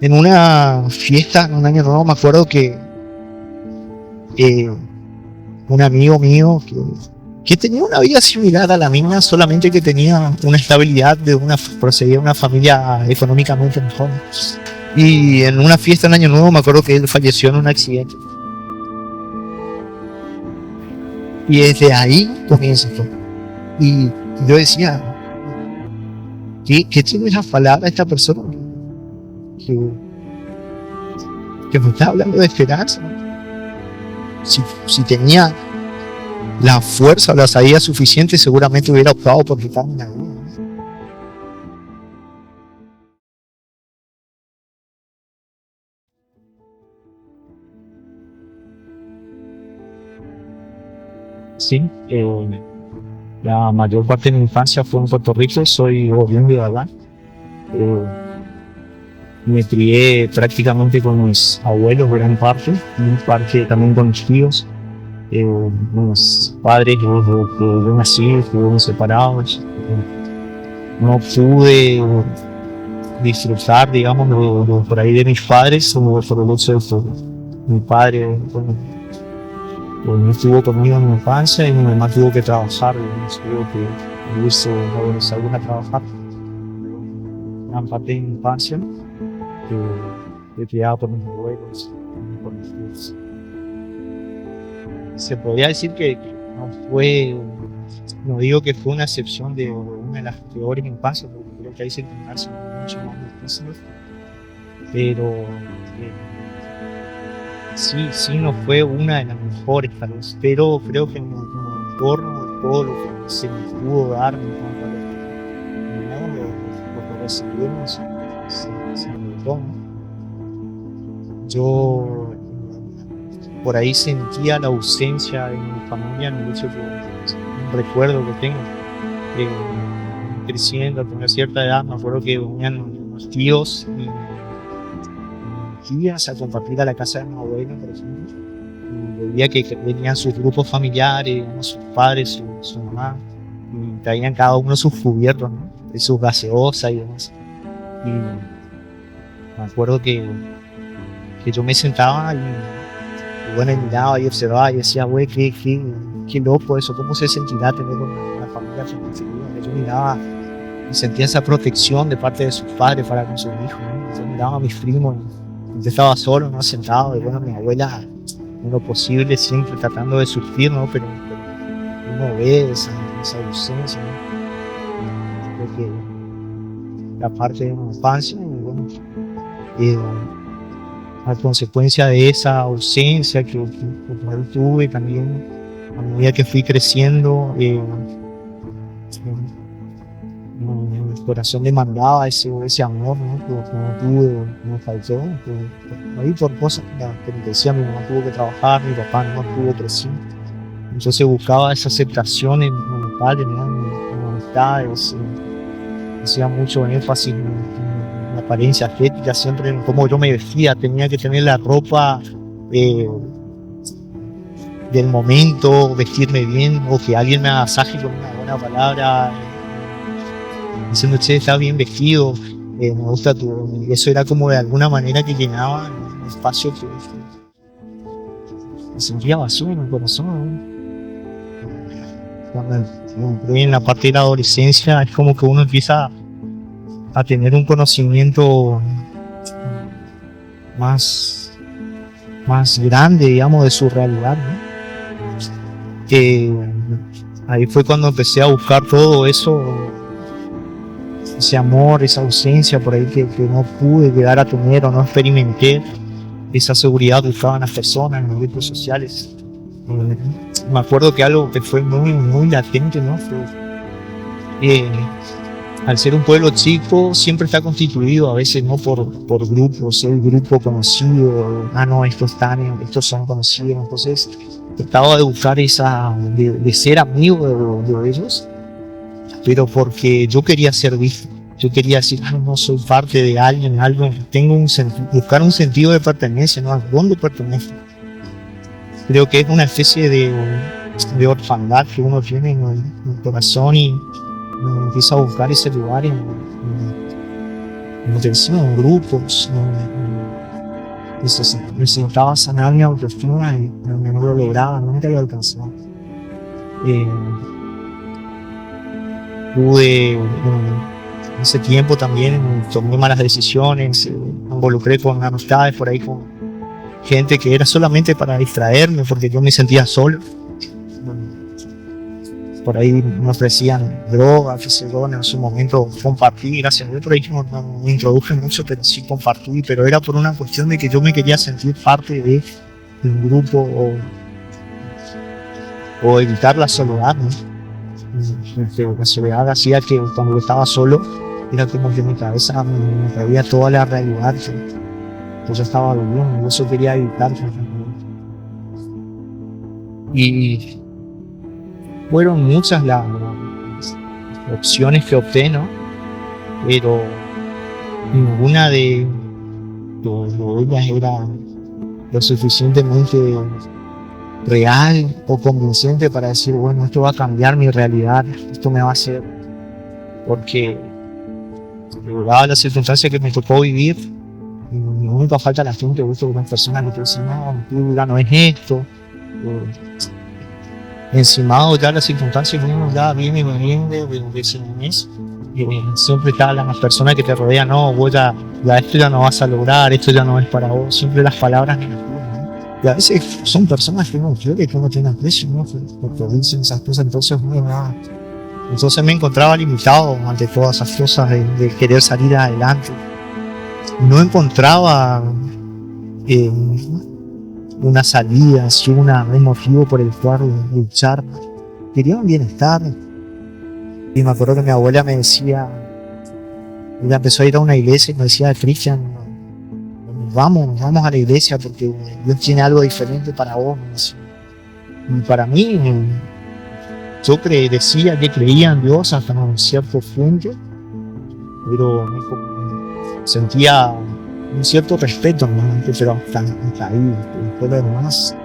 En una fiesta, en un año nuevo, me acuerdo que eh, un amigo mío que tenía una vida similar a la mía, solamente que tenía una estabilidad procedía de una familia económicamente mejor. Y en una fiesta en Año Nuevo me acuerdo que él falleció en un accidente. Y desde ahí comienza todo. Y yo decía, ¿qué tiene las palabras esta persona? Que, que me está hablando de esperanza. Si tenía la fuerza o la salida suficiente, seguramente hubiera optado por quitarme la vida. Sí, la mayor parte de mi infancia fue en Puerto Rico, soy oriundo de Adán. Me crié prácticamente con mis abuelos, gran parte también con mis tíos. Mis padres, desde que yo nací, estuvieron separados. No pude disfrutar, digamos, por ahí de mis padres, por el hecho de que mi padre, bueno, no estuvo conmigo en mi infancia y mi mamá tuvo que trabajar, digamos, tuvo que irse a Buenos Aires a trabajar. Gran parte de mi infancia, que criada por mis abuelos, por mis tíos. Se podría decir que no fue, no digo que fue una excepción de una de las peores infancias, porque creo que hay circunstancias mucho más difíciles, pero sí, no fue una de las mejores tal vez, pero creo que en mi entorno, todo lo que se me pudo dar en cuanto a lo que recibimos, se me dio, ¿no? Yo por ahí sentía la ausencia de mi familia, en el hecho que un recuerdo que tengo, eh, creciendo, a tener cierta edad, me acuerdo que venían los tíos y tías a compartir a la casa de mi abuela, por ejemplo, y veía que venían sus grupos familiares, sus padres, su mamá, y traían cada uno sus cubiertos, ¿no? De sus gaseosas y demás. Y me acuerdo que yo me sentaba y bueno, y miraba y observaba y decía, güey, qué loco eso, cómo se sentirá tener una familia feliz. Yo miraba y sentía esa protección de parte de sus padres para con sus hijos, ¿no? Yo miraba a mis primos y yo estaba solo, ¿no? Sentado, y bueno, mi abuela, en lo posible, siempre tratando de surgir, ¿no? Pero uno ve esa ausencia, ¿no? Creo que la parte de mi infancia, y bueno, a consecuencia de esa ausencia que tuve también a medida que fui creciendo, mi corazón demandaba ese amor, ¿no? Que no tuve, me faltó, ahí por cosas que me decía, mi mamá tuvo que trabajar, mi papá no estuvo presente, entonces buscaba esa aceptación en mi padre, ¿no? En amistades, hacía mucho énfasis en la apariencia estética, siempre en cómo yo me vestía, tenía que tener la ropa del momento, vestirme bien, o que alguien me agasaje con una buena palabra, diciendo, che, estás bien vestido, me gusta tu... Eso era como de alguna manera que llenaba un espacio que me sentía vacío en el corazón, ¿no? Cuando entré en la parte de la adolescencia, es como que uno empieza a tener un conocimiento más grande, digamos, de su realidad, ¿no? Ahí fue cuando empecé a buscar todo eso, ese amor, esa ausencia por ahí que no pude llegar a tener o no experimenté, esa seguridad buscaba en las personas, en los grupos sociales. Me acuerdo que algo que fue muy latente, ¿no? Al ser un pueblo chico, siempre está constituido a veces no por grupos, el grupo conocido, no, estos son conocidos, entonces trataba de buscar de ser amigo de ellos, pero porque yo quería ser visto, yo quería decir, no soy parte de alguien, algo, buscar un sentido de pertenencia, ¿no? ¿A dónde pertenezco? Creo que es una especie de orfandad que uno tiene en el corazón y empieza a buscar ese lugar como te decía, en grupos, necesitaba sanar mi autoestima y no lo lograba, nunca lo alcanzaba. Eh, en ese tiempo también tomé malas decisiones, me involucré con amistades por ahí, con gente que era solamente para distraerme porque yo me sentía solo. Por ahí me ofrecían drogas, que se en su momento compartí, gracias a Dios por ahí no me introduje mucho, pero sí compartí, pero era por una cuestión de que yo me quería sentir parte de un grupo o evitar la soledad, ¿no? La soledad hacía que cuando estaba solo era como que en mi cabeza me traía toda la realidad que yo estaba viviendo, y eso quería evitar. Y fueron muchas las opciones que opté, ¿no? Pero ninguna de ellas era lo suficientemente real o convincente para decir, bueno, esto va a cambiar mi realidad, esto me va a hacer, porque dada la circunstancia que me tocó vivir, nunca falta la gente, una persona que te dice, no, tu vida no es esto, encimado ya las circunstancias que uno ya viene y viene de ese mes, siempre está las personas que te rodean, no, vos ya esto ya no vas a lograr, esto ya no es para vos, siempre las palabras negativas. Y a veces son personas que uno quiere, que uno tiene aprecio, ¿no? Porque dicen esas cosas, entonces me encontraba limitado ante todas esas cosas de querer salir adelante. No encontraba una salida, así un motivo por el cual luchar. Quería un bienestar. Y me acuerdo que mi abuela me decía, ella empezó a ir a una iglesia y me decía, Cristian, vamos a la iglesia porque Dios tiene algo diferente para vos. Y para mí, yo decía que creía en Dios hasta un cierto punto, pero sentía un cierto respeto, ¿no? Pero hasta ahí, después de lo demás,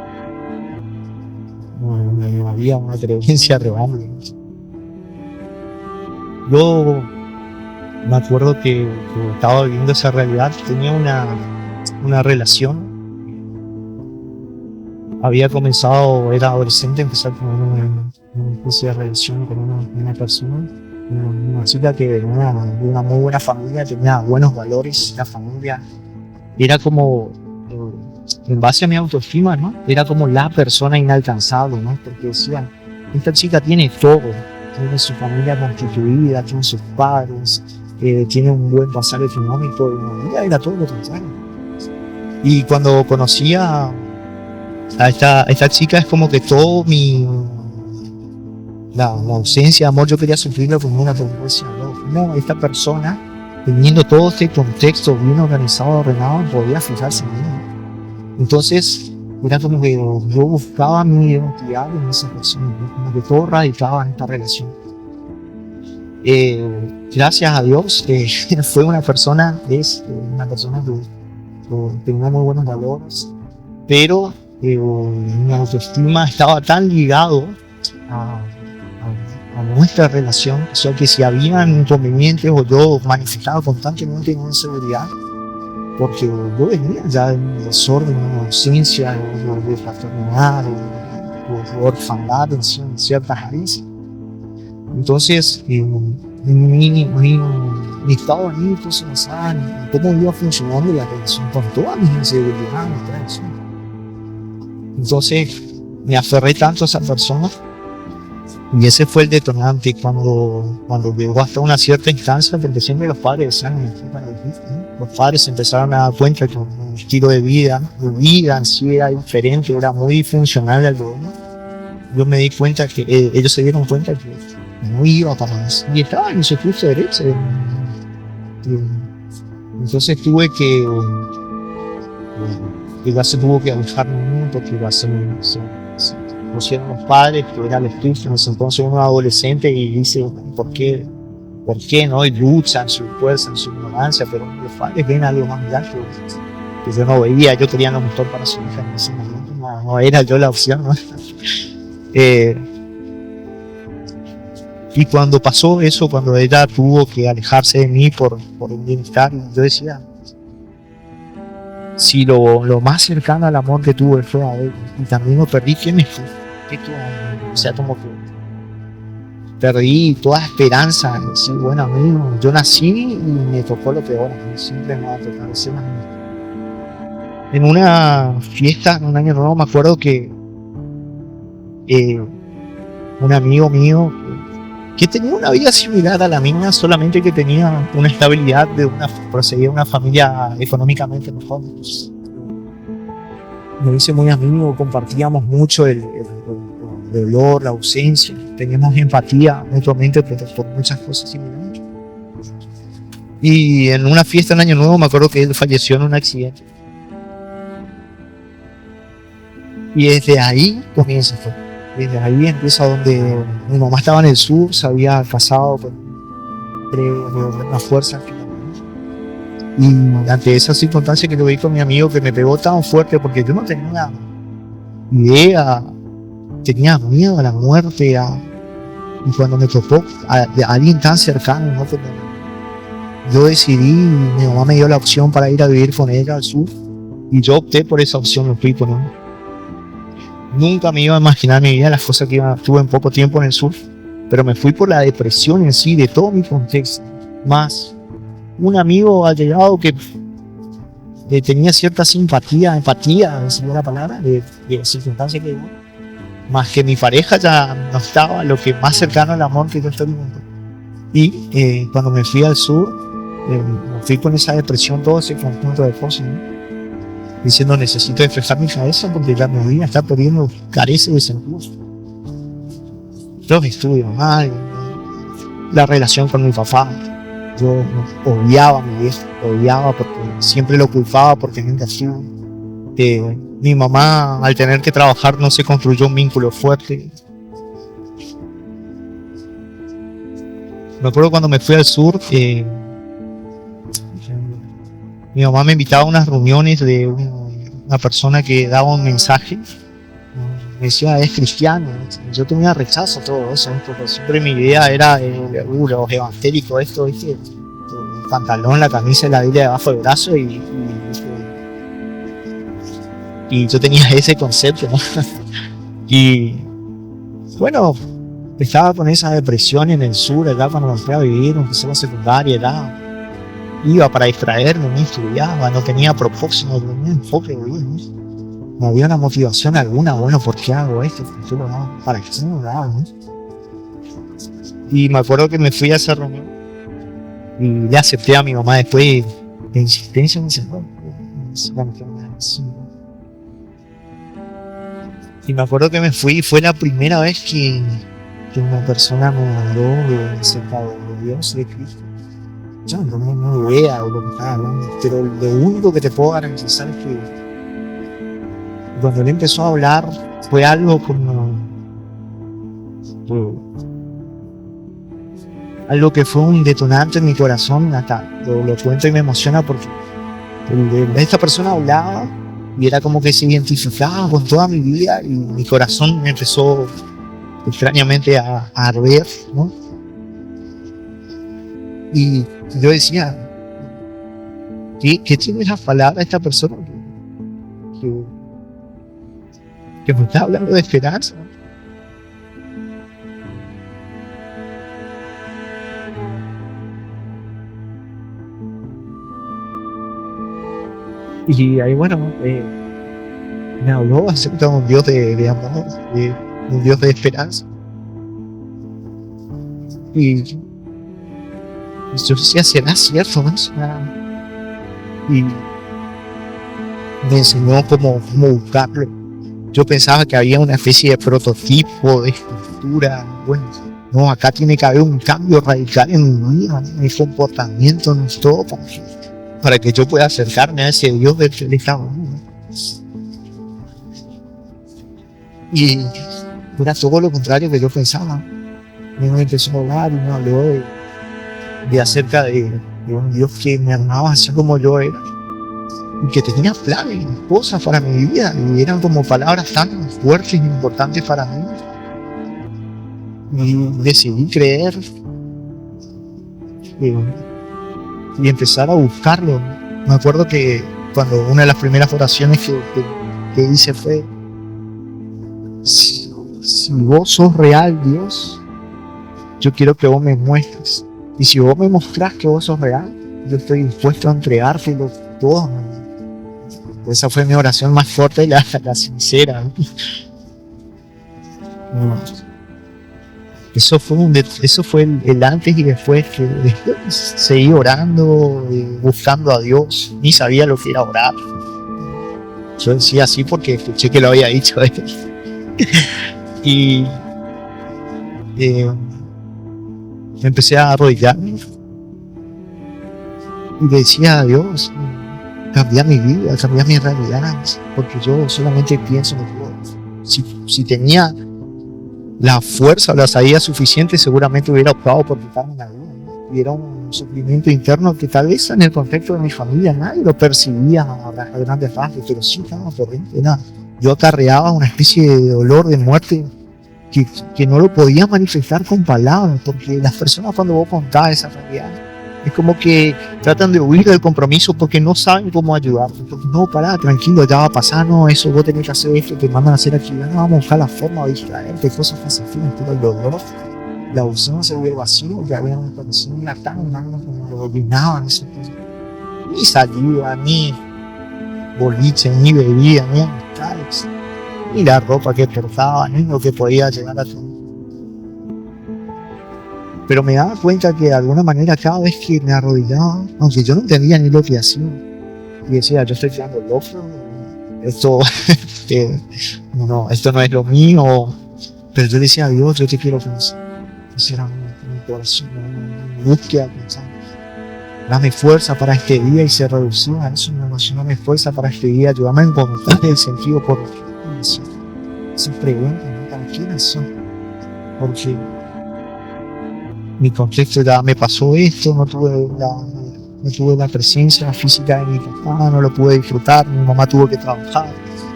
no había una creencia real. Yo me acuerdo que estaba viviendo esa realidad, tenía una relación, había comenzado, era adolescente, empezar con una especie de relación con una persona, una chica que venía de una muy buena familia, tenía buenos valores, la familia era como, en base a mi autoestima, ¿no? Era como la persona inalcanzable, ¿no? Porque decían, esta chica tiene todo, tiene su familia constituida, tiene sus padres, tiene un buen pasar económico, y ella era todo lo contrario. Y cuando conocí a esta chica, es como que todo la ausencia de amor yo quería sufrirlo como una vergüenza, ¿no? Esta persona, teniendo todo este contexto bien organizado, ordenado, podía fijarse en mí. Entonces era como que yo buscaba mi identidad en esa persona, ¿no? Como que todo radicaba en esta relación. Gracias a Dios fue una persona que tenía muy buenos valores, pero mi autoestima estaba tan ligado a nuestra relación, o sea que si había inconvenientes o yo manifestaba constantemente una inseguridad, porque yo venía ya de un desorden, una ausencia, de fraternidad, de orfandad en ciertas áreas. Entonces mi estado anímico se basaba en cómo iba funcionando la relación con todas mis inseguridades. Entonces me aferré tanto a esa persona. Y ese fue el detonante cuando llegó hasta una cierta instancia, porque siempre los padres decían, los padres empezaron a dar cuenta que un estilo de vida en sí era diferente, era muy disfuncional al gobierno. Yo me di cuenta que ellos se dieron cuenta que no iba para eso. Y estaba en su curso de derecho. Entonces tuve que ya se tuvo que alejar de mí porque iba a ser conocieron los padres, que eran los cristianos, entonces uno adolescente y dice, ¿por qué no? Y luchan su fuerza, en su ignorancia, pero los padres ven algo más grande que yo no veía. Yo quería lo mejor para su hija en ese momento, no era yo la opción, ¿no? Y cuando pasó eso, cuando ella tuvo que alejarse de mí por un bienestar, yo decía, si lo más cercano al amor que tuve fue a él, y también lo perdí, ¿qué me fue? ¿Qué tuvo? O sea, como que perdí toda esperanza en decir, bueno, amigo, yo nací y me tocó lo peor, siempre me va a tocar ese más. En una fiesta, en un año nuevo, me acuerdo que un amigo mío que tenía una vida similar a la mía, solamente que tenía una estabilidad procedía de una familia económicamente mejor. Me hice muy amigo, compartíamos mucho el dolor, la ausencia, teníamos empatía mutuamente por muchas cosas similares. Y en una fiesta en Año Nuevo me acuerdo que él falleció en un accidente. Y desde ahí comienza todo. Desde ahí empieza donde mi mamá estaba en el sur, se había casado con una fuerza. Y ante esa circunstancia que yo vi con mi amigo, que me pegó tan fuerte, porque yo no tenía una idea, tenía miedo a la muerte, y cuando me tocó a alguien tan cercano, ¿no? Yo decidí, mi mamá me dio la opción para ir a vivir con ella al sur, y yo opté por esa opción, lo fui por uno. Nunca me iba a imaginar en mi vida las cosas que tuve en poco tiempo en el sur, pero me fui por la depresión en sí, de todo mi contexto. Más un amigo allegado que tenía cierta simpatía, empatía, si es la palabra, de la circunstancia que vivo. Más que mi pareja ya no estaba lo que más cercano al amor que yo estoy viviendo. Y cuando me fui al sur, me fui con esa depresión, todo ese conjunto de cosas, ¿no? Diciendo, necesito despejar mi cabeza porque ya mi vida está perdiendo, carece de sentido. Los estudios mal, la relación con mi papá. Yo odiaba a mi viejo, odiaba porque siempre lo culpaba por tener relación. Mi mamá, al tener que trabajar, no se construyó un vínculo fuerte. Me acuerdo cuando me fui al sur, mi mamá me invitaba a unas reuniones de una persona que daba un mensaje. Me decía, es cristiano. Yo tenía rechazo a todo eso, porque siempre mi idea era los evangélicos, esto, ¿viste? El pantalón, la camisa y la Biblia debajo del brazo, y yo tenía ese concepto, ¿no? Y bueno, estaba con esa depresión en el sur, ¿verdad? Cuando me fui a vivir, empecé la secundaria, ¿verdad? Iba para distraerme, no estudiaba, no tenía propósito, no tenía enfoque de vida, ¿no? No había una motivación alguna, bueno, ¿por qué hago esto? ¿Para qué se me da, no? Y me acuerdo que me fui a esa reunión y le acepté a mi mamá después de insistencia, me dice, y me acuerdo que me fui y fue la primera vez que una persona me habló acerca de Dios, de Cristo. Yo no tengo idea de lo que estaba hablando, pero lo único que te puedo garantizar es que cuando él empezó a hablar fue algo como algo que fue un detonante en mi corazón. Hasta lo cuento y me emociona porque esta persona hablaba y era como que se identificaba con toda mi vida, y mi corazón empezó extrañamente a arder, ¿no? Y yo decía, ¿qué tiene esa palabra esta persona que me está hablando de esperanza? Y ahí, bueno, me habló acerca de un Dios de amor, de un Dios de esperanza. Y yo decía, ¿será cierto, no? Y me enseñó cómo buscarlo. Yo pensaba que había una especie de prototipo, de estructura. Bueno, no, acá tiene que haber un cambio radical en mi vida, en mi comportamiento, en todo, para que yo pueda acercarme a ese Dios del que él estaba. Y era todo lo contrario que yo pensaba. Me empezó a hablar y me habló de acerca de un Dios que me amaba así como yo era, y que tenía planes, cosas para mi vida, y eran como palabras tan fuertes e importantes para mí. Y decidí creer y, y empezar a buscarlo. Me acuerdo que cuando una de las primeras oraciones que hice fue, si vos sos real, Dios, yo quiero que vos me muestres. Y si vos me mostrás que vos sos real, yo estoy dispuesto a entregártelo todo. Esa fue mi oración más fuerte y la sincera. Eso fue el antes y después, que después seguí orando, buscando a Dios. Ni sabía lo que era orar. Yo decía así porque escuché que lo había dicho él. Y me empecé a arrodillarme y le decía a Dios, cambia mi vida, cambia mi realidad, porque yo solamente pienso en Dios. Si tenía la fuerza o la salida suficiente, seguramente hubiera optado por quitarme la vida, ¿no? Hubiera un sufrimiento interno que tal vez en el contexto de mi familia nadie lo percibía a grandes rasgos, pero sí estaba corriente. Yo acarreaba una especie de dolor de muerte que no lo podía manifestar con palabras, porque las personas, cuando vos contás esa realidad, es como que tratan de huir del compromiso porque no saben cómo ayudarte. Porque no, pará, tranquilo, ya va a pasar, no, eso vos tenés que hacer esto, te mandan a hacer actividad, no, vamos a buscar la forma de distraerte, cosas pacíficas, pero el dolor, la ausencia del vacío que habían aparecido en la tanga, como lo dominaban esas cosas. Ni salida, ni boliche, ni bebida, ni amistades, ni la ropa que portaba, ni lo que podía llegar a tener. Pero me daba cuenta que de alguna manera cada vez que me arrodillaba, aunque yo no entendía ni lo que hacía, y decía, yo estoy quedando loco, esto, esto no es lo mío, pero yo decía, Dios, yo te quiero conocer. Ese era mi corazón, mi búsqueda, pensando, dame fuerza para este día, y se reducía a eso, mi oración, dame fuerza para este día, ayúdame a encontrar el sentido por lo que hice. Esas preguntas, ¿no? ¿Para quiénes son? Porque mi contexto ya me pasó esto, no tuve la presencia física de mi papá, no lo pude disfrutar, mi mamá tuvo que trabajar,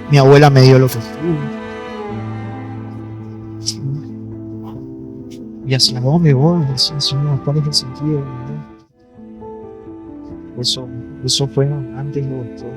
mi abuela me dio lo que tuvo. Y hacia dónde voy, decía, Señor, ¿cuál es el sentido de mi vida? Eso fue antes y después.